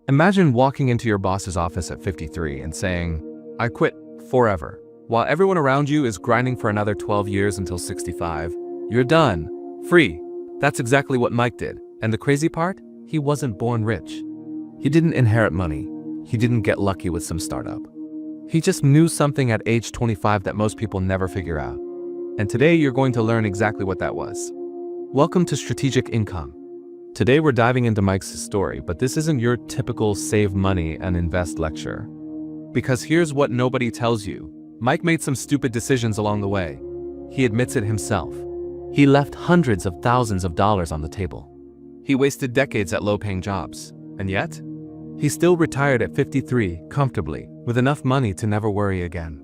Imagine walking into your boss's office at 53 and saying, "I quit forever," while everyone around you is grinding for another 12 years until 65. You're done. Free. That's exactly what Mike did. And the crazy part? He wasn't born rich. He didn't inherit money. He didn't get lucky with some startup. He just knew something at age 25 that most people never figure out. And today you're going to learn exactly what that was. Welcome to Strategic Income. Today we're diving into Mike's story, but this isn't your typical save money and invest lecture. Because here's what nobody tells you. Mike made some stupid decisions along the way. He admits it himself. He left hundreds of thousands of dollars on the table. He wasted decades at low-paying jobs. And yet, he still retired at 53 comfortably, with enough money to never worry again.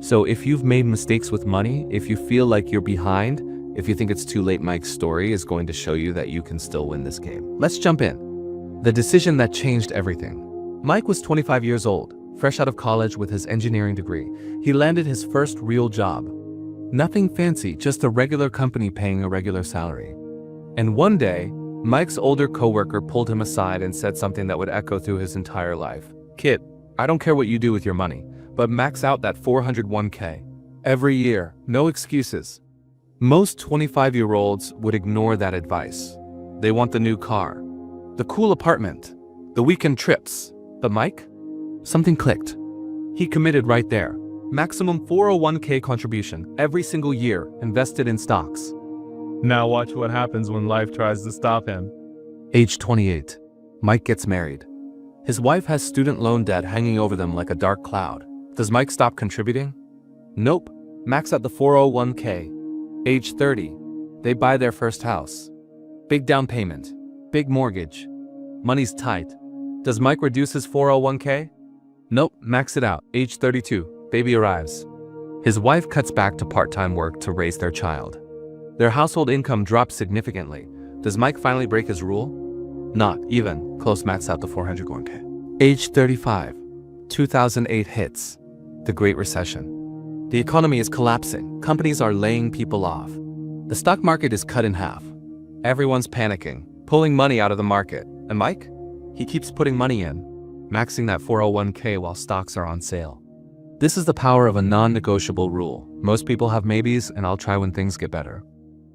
So if you've made mistakes with money, if you feel like you're behind, if you think it's too late, Mike's story is going to show you that you can still win this game. Let's jump in. The decision that changed everything. Mike was 25 years old, fresh out of college with his engineering degree. He landed his first real job. Nothing fancy, just a regular company paying a regular salary. And one day, Mike's older coworker pulled him aside and said something that would echo through his entire life. "Kid, I don't care what you do with your money, but max out that 401k. Every year, no excuses." Most 25-year-olds would ignore that advice. They want the new car, the cool apartment, the weekend trips. But Mike? Something clicked. He committed right there. Maximum 401k contribution every single year invested in stocks. Now watch what happens when life tries to stop him. Age 28. Mike gets married. His wife has student loan debt hanging over them like a dark cloud. Does Mike stop contributing? Nope. Max out the 401k. Age 30. They buy their first house. Big down payment. Big mortgage. Money's tight. Does Mike reduce his 401k? Nope. Max it out. Age 32. Baby arrives. His wife cuts back to part-time work to raise their child. Their household income drops significantly. Does Mike finally break his rule? Not even. Close. Max out the 401k. Age 35. 2008 hits. The Great Recession. The economy is collapsing. Companies are laying people off. The stock market is cut in half. Everyone's panicking, pulling money out of the market. And Mike? He keeps putting money in, maxing that 401k while stocks are on sale. This is the power of a non-negotiable rule. Most people have maybes, and I'll try when things get better.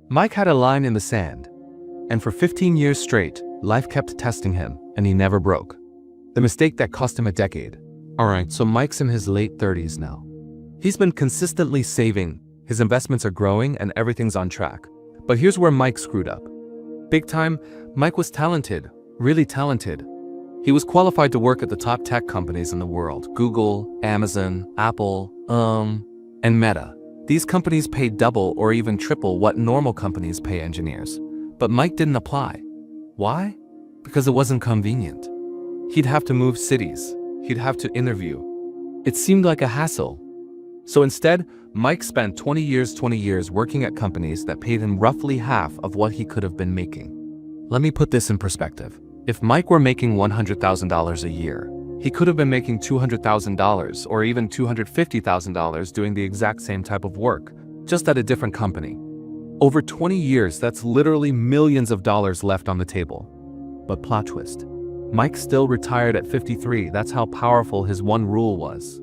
Mike had a line in the sand. And for 15 years straight, life kept testing him, and he never broke. The mistake that cost him a decade. Alright, so Mike's in his late 30s now. He's been consistently saving, his investments are growing, and everything's on track. But here's where Mike screwed up. Big time, Mike was talented, really talented. He was qualified to work at the top tech companies in the world: Google, Amazon, Apple, and Meta. These companies pay double or even triple what normal companies pay engineers. But Mike didn't apply. Why? Because it wasn't convenient. He'd have to move cities. He'd have to interview. It seemed like a hassle. So instead, Mike spent 20 years working at companies that paid him roughly half of what he could have been making. Let me put this in perspective. If Mike were making $100,000 a year, he could have been making $200,000 or even $250,000 doing the exact same type of work, just at a different company. Over 20 years, that's literally millions of dollars left on the table. But plot twist. Mike still retired at 53. That's how powerful his one rule was.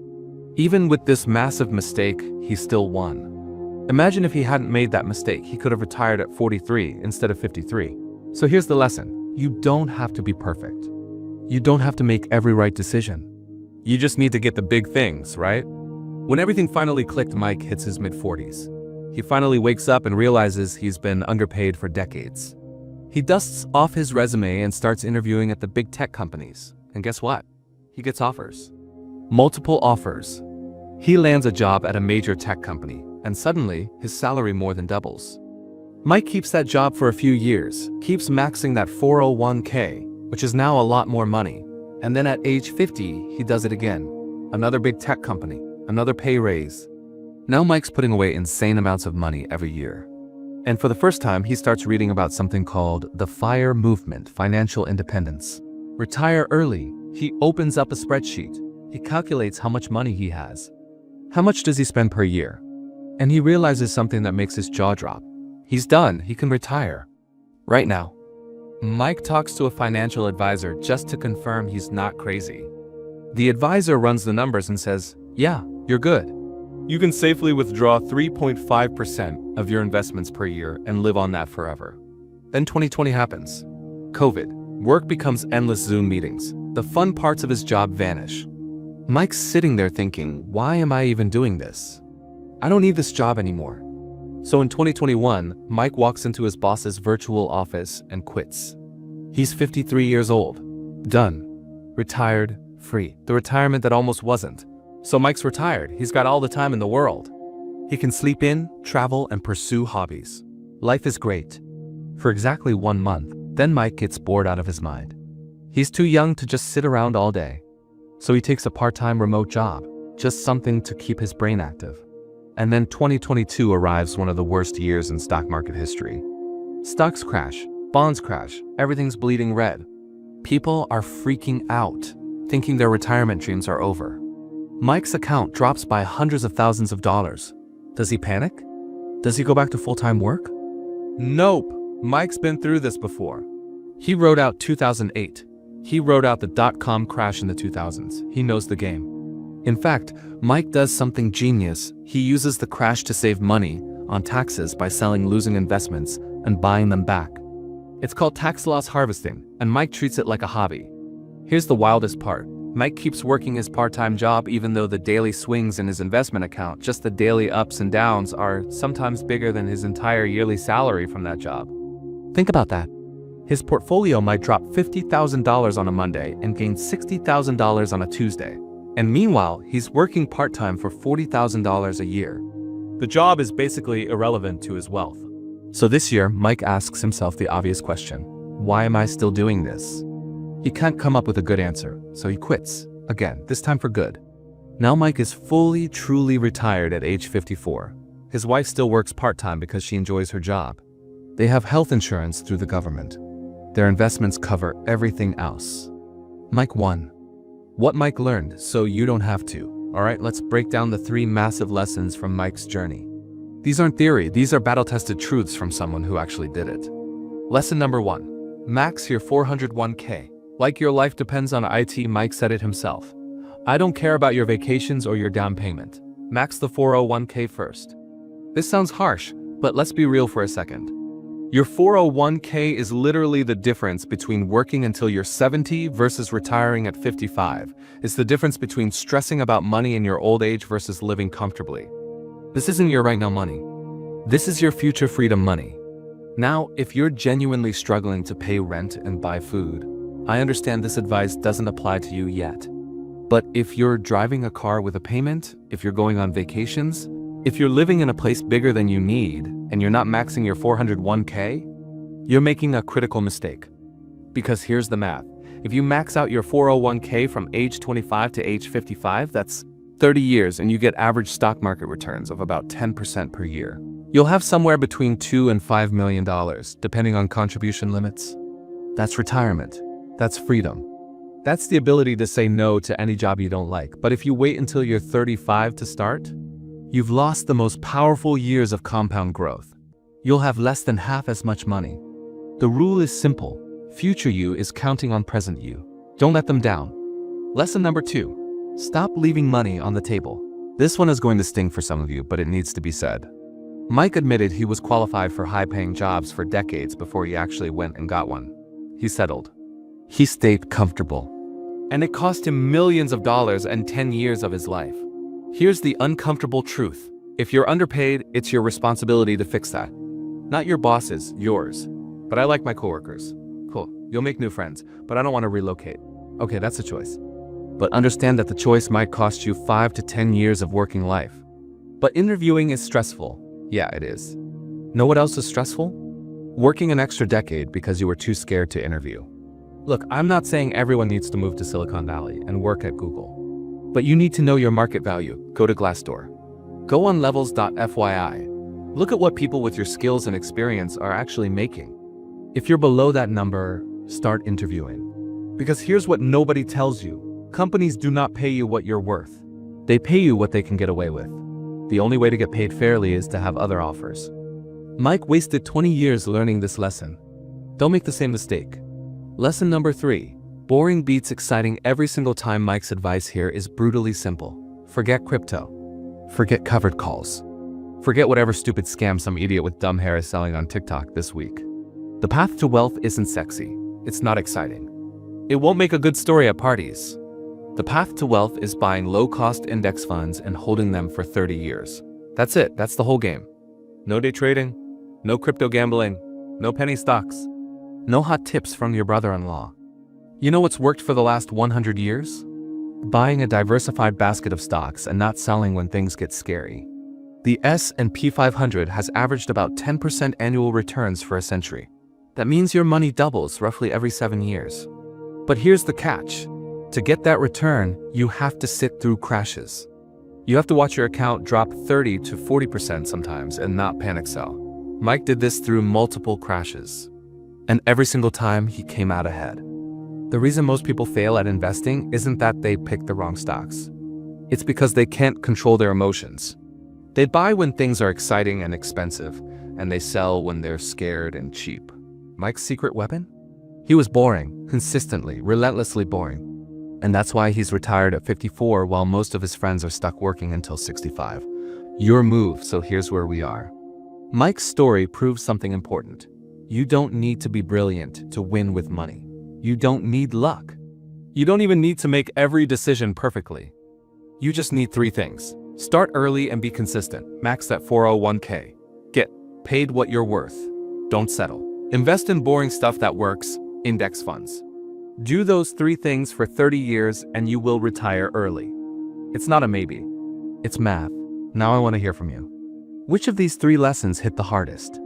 Even with this massive mistake, he still won. Imagine if he hadn't made that mistake, he could have retired at 43 instead of 53. So here's the lesson. You don't have to be perfect. You don't have to make every right decision. You just need to get the big things, right? When everything finally clicked, Mike hits his mid-40s. He finally wakes up and realizes he's been underpaid for decades. He dusts off his resume and starts interviewing at the big tech companies. And guess what? He gets offers. Multiple offers. He lands a job at a major tech company, and suddenly, his salary more than doubles. Mike keeps that job for a few years, keeps maxing that 401k, which is now a lot more money. And then at age 50, he does it again. Another big tech company, another pay raise. Now Mike's putting away insane amounts of money every year. And for the first time, he starts reading about something called the FIRE movement, financial independence. Retire early. He opens up a spreadsheet. He calculates how much money he has. How much does he spend per year? And he realizes something that makes his jaw drop. He's done. He can retire. Right now. Mike talks to a financial advisor just to confirm he's not crazy. The advisor runs the numbers and says, "Yeah, you're good. You can safely withdraw 3.5% of your investments per year and live on that forever." Then 2020 happens. COVID. Work becomes endless Zoom meetings. The fun parts of his job vanish. Mike's sitting there thinking, why am I even doing this? I don't need this job anymore. So in 2021, Mike walks into his boss's virtual office and quits. He's 53 years old. Done. Retired, free. The retirement that almost wasn't. So Mike's retired. He's got all the time in the world. He can sleep in, travel, and pursue hobbies. Life is great. For exactly 1 month, then Mike gets bored out of his mind. He's too young to just sit around all day. So he takes a part-time remote job, just something to keep his brain active. And then 2022 arrives, one of the worst years in stock market history. Stocks crash, bonds crash, everything's bleeding red. People are freaking out, thinking their retirement dreams are over. Mike's account drops by hundreds of thousands of dollars. Does he panic? Does he go back to full-time work? Nope. Mike's been through this before. He rode out 2008. He rode out the dot-com crash in the 2000s. He knows the game. In fact, Mike does something genius. He uses the crash to save money on taxes by selling losing investments and buying them back. It's called tax loss harvesting, and Mike treats it like a hobby. Here's the wildest part. Mike keeps working his part-time job even though the daily swings in his investment account, just the daily ups and downs, are sometimes bigger than his entire yearly salary from that job. Think about that. His portfolio might drop $50,000 on a Monday and gain $60,000 on a Tuesday. And meanwhile, he's working part-time for $40,000 a year. The job is basically irrelevant to his wealth. So this year, Mike asks himself the obvious question: why am I still doing this? He can't come up with a good answer, so he quits. Again, this time for good. Now Mike is fully, truly retired at age 54. His wife still works part-time because she enjoys her job. They have health insurance through the government. Their investments cover everything else. Mike won. What Mike learned, so you don't have to. Alright, let's break down the 3 massive lessons from Mike's journey. These aren't theory, these are battle-tested truths from someone who actually did it. Lesson number 1. Max your 401k. Like your life depends on it, Mike said it himself. I don't care about your vacations or your down payment. Max the 401k first. This sounds harsh, but let's be real for a second. Your 401k is literally the difference between working until you're 70 versus retiring at 55. It's the difference between stressing about money in your old age versus living comfortably. This isn't your right now money. This is your future freedom money. Now, if you're genuinely struggling to pay rent and buy food, I understand this advice doesn't apply to you yet. But if you're driving a car with a payment, if you're going on vacations, if you're living in a place bigger than you need, and you're not maxing your 401k, you're making a critical mistake. Because here's the math. If you max out your 401k from age 25 to age 55, that's 30 years, and you get average stock market returns of about 10% per year. You'll have somewhere between $2 and $5 million, depending on contribution limits. That's retirement. That's freedom. That's the ability to say no to any job you don't like. But if you wait until you're 35 to start, you've lost the most powerful years of compound growth. You'll have less than half as much money. The rule is simple. Future you is counting on present you. Don't let them down. Lesson number 2. Stop leaving money on the table. This one is going to sting for some of you, but it needs to be said. Mike admitted he was qualified for high-paying jobs for decades before he actually went and got one. He settled. He stayed comfortable. And it cost him millions of dollars and 10 years of his life. Here's the uncomfortable truth. If you're underpaid, it's your responsibility to fix that. Not your boss's, yours. But I like my coworkers. Cool, you'll make new friends, but I don't want to relocate. Okay, that's a choice. But understand that the choice might cost you 5 to 10 years of working life. But interviewing is stressful. Yeah, it is. Know what else is stressful? Working an extra decade because you were too scared to interview. Look, I'm not saying everyone needs to move to Silicon Valley and work at Google. But you need to know your market value. Go to Glassdoor. Go on levels.fyi. Look at what people with your skills and experience are actually making. If you're below that number, start interviewing. Because here's what nobody tells you. Companies do not pay you what you're worth. They pay you what they can get away with. The only way to get paid fairly is to have other offers. Mike wasted 20 years learning this lesson. Don't make the same mistake. Lesson number 3. Boring beats exciting every single time. Mike's advice here is brutally simple. Forget crypto. Forget covered calls. Forget whatever stupid scam some idiot with dumb hair is selling on TikTok this week. The path to wealth isn't sexy. It's not exciting. It won't make a good story at parties. The path to wealth is buying low-cost index funds and holding them for 30 years. That's it. That's the whole game. No day trading, no crypto gambling, no penny stocks, no hot tips from your brother-in-law. You know what's worked for the last 100 years? Buying a diversified basket of stocks and not selling when things get scary. The S&P 500 has averaged about 10% annual returns for a century. That means your money doubles roughly every 7 years. But here's the catch. To get that return, you have to sit through crashes. You have to watch your account drop 30 to 40% sometimes and not panic sell. Mike did this through multiple crashes. And every single time he came out ahead. The reason most people fail at investing isn't that they pick the wrong stocks. It's because they can't control their emotions. They buy when things are exciting and expensive, and they sell when they're scared and cheap. Mike's secret weapon? He was boring, consistently, relentlessly boring. And that's why he's retired at 54 while most of his friends are stuck working until 65. Your move, so here's where we are. Mike's story proves something important. You don't need to be brilliant to win with money. You don't need luck. You don't even need to make every decision perfectly. You just need 3 things. Start early and be consistent. Max that 401k. Get paid what you're worth. Don't settle. Invest in boring stuff that works, index funds. Do those 3 things for 30 years and you will retire early. It's not a maybe. It's math. Now I want to hear from you. Which of these 3 lessons hit the hardest?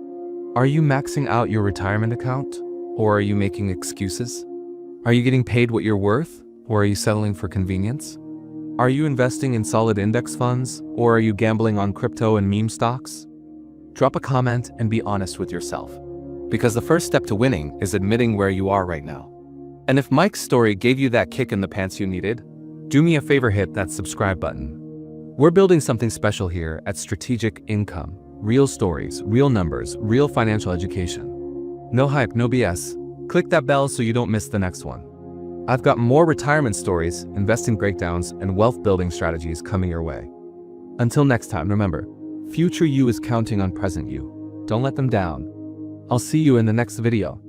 Are you maxing out your retirement account? Or are you making excuses? Are you getting paid what you're worth? Or are you settling for convenience? Are you investing in solid index funds? Or are you gambling on crypto and meme stocks? Drop a comment and be honest with yourself. Because the first step to winning is admitting where you are right now. And if Mike's story gave you that kick in the pants you needed, do me a favor, hit that subscribe button. We're building something special here at Strategic Income. Real stories, real numbers, real financial education. No hype, no BS. Click that bell so you don't miss the next one. I've got more retirement stories, investing breakdowns, and wealth building strategies coming your way. Until next time, remember, future you is counting on present you. Don't let them down. I'll see you in the next video.